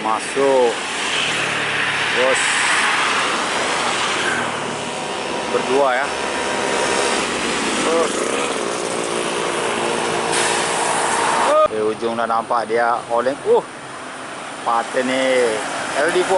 Masuk. Bos. Berdua ya. Di ujung dah nampak dia oleng. Paten ni. LD4.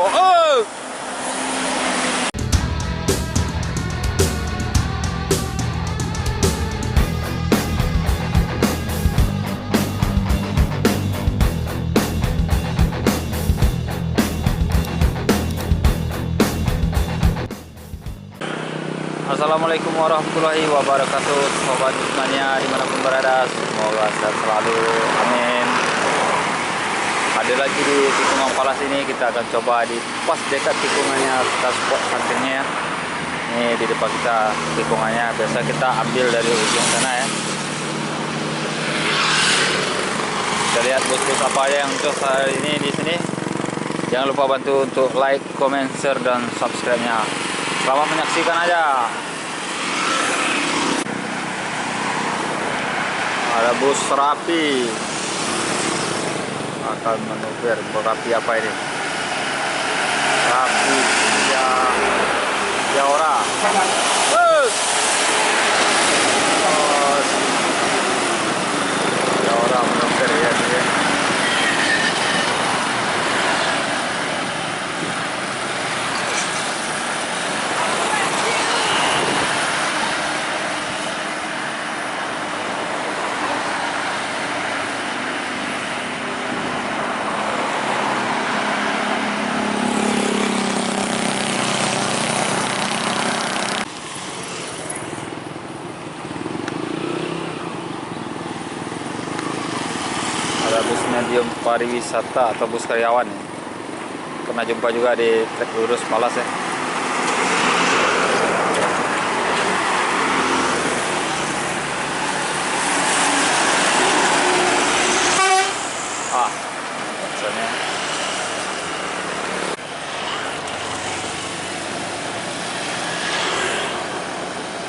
Assalamualaikum warahmatullahi wabarakatuh, sobat Usmania dimanapun berada, semoga sehat selalu, amin. Ada lagi di tikungan Palas ini, kita akan coba di pas dekat tikungannya, kita spot sampingnya. Ini di depan kita tikungannya, biasa kita ambil dari ujung sana ya. Kita lihat bos-bos apa aja yang jos hari ini di sini. Jangan lupa bantu untuk like, comment, share, dan subscribe-nya. Selamat menyaksikan aja. Ada bus rapi akan manuver. Rapi apa ini? Rapi Jaora. Jaora manuver ya dia. Ada bus medium pariwisata atau bus karyawan ya. Pernah jumpa juga di trek lurus Palas ya. Maksudnya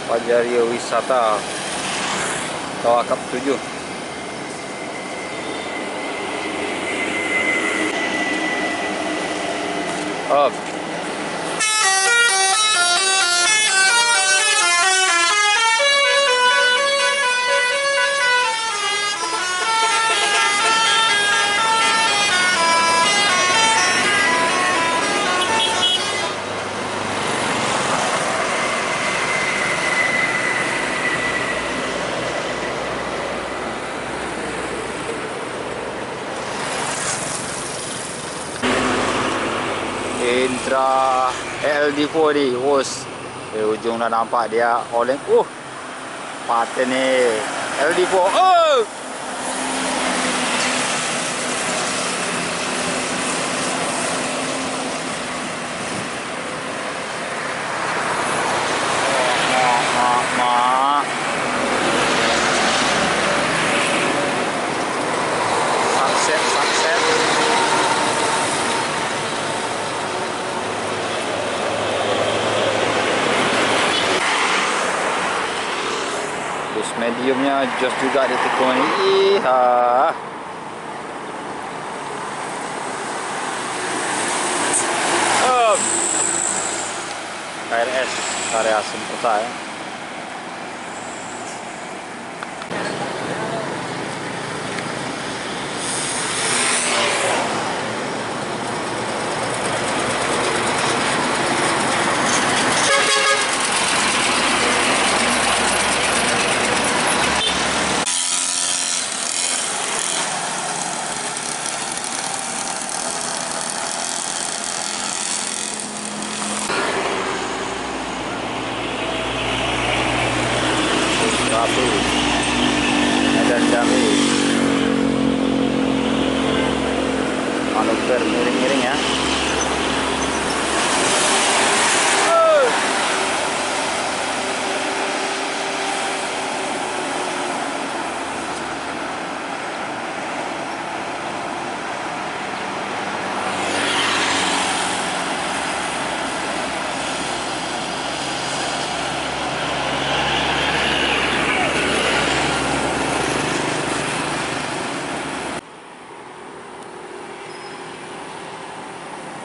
Pajaria Wisata Tawakap 7. Up. Intra LD4 ni, bos. Di ujung dah nampak dia oleng. Paten ni LD4. Sunset. Bus mediumnya jos juga di tikungan ini. KRS area Sempurna ya. Rapi Medan Jambi, manuver miring-miring ya.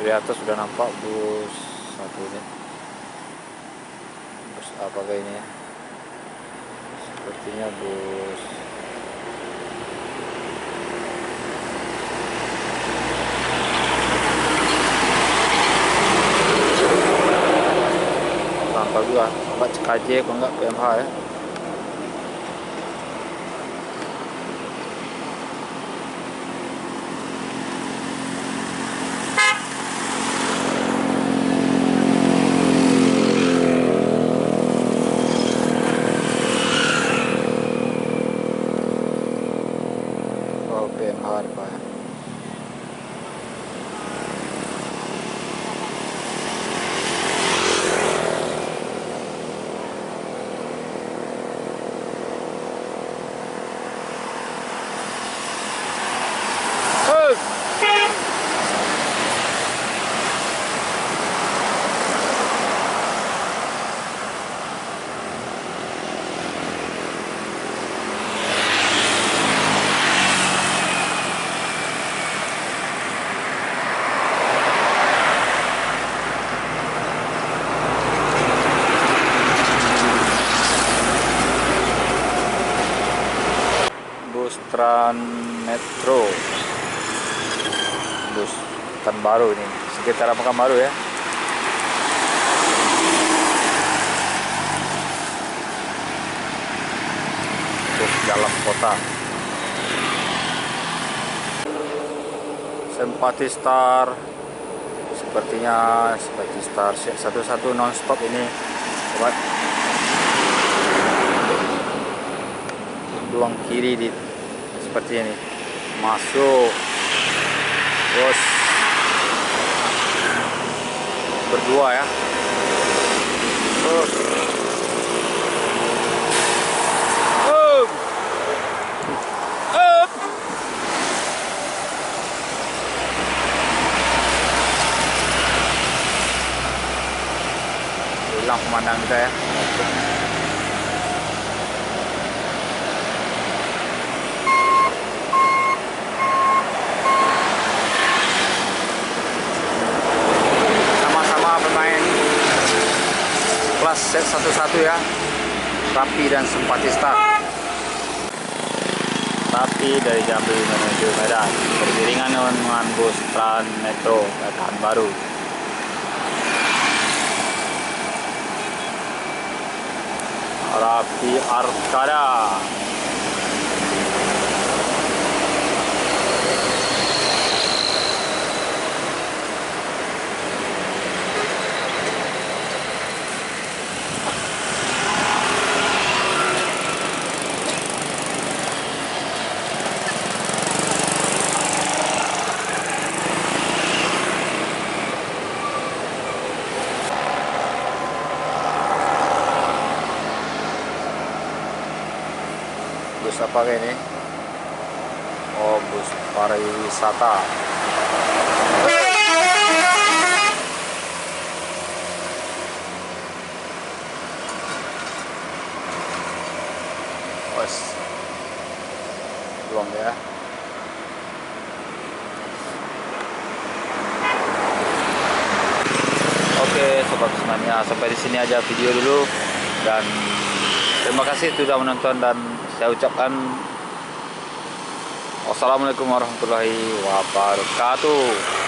Dari atas sudah nampak bus satu ini. Bus apakah ini ya? Sepertinya bus nampak juga, nampak CKJ apa enggak PMH ya. Oh PMH apa ya. Bus Trans Metro, bus Pekanbaru ini, sekitar Pekanbaru ya. Bus dalam kota. Simpati Star, sepertinya Simpati Star satu-satu non-stop ini. Sobat. Peluang kiri di seperti ini, masuk bos berdua ya. Hilang pemandang kita ya. Set satu-satu ya, Rapi dan Simpati Star. Rapi dari Jambi menuju Medan, beriringan dengan bus Trans Metro Pekanbaru. Rapi Arcada. Bus apa ini? Oh, bus pariwisata. Bus belum ya. Oke, sobat semuanya, sampai di sini aja video dulu, dan terima kasih sudah menonton, dan saya ucapkan wassalamualaikum warahmatullahi wabarakatuh.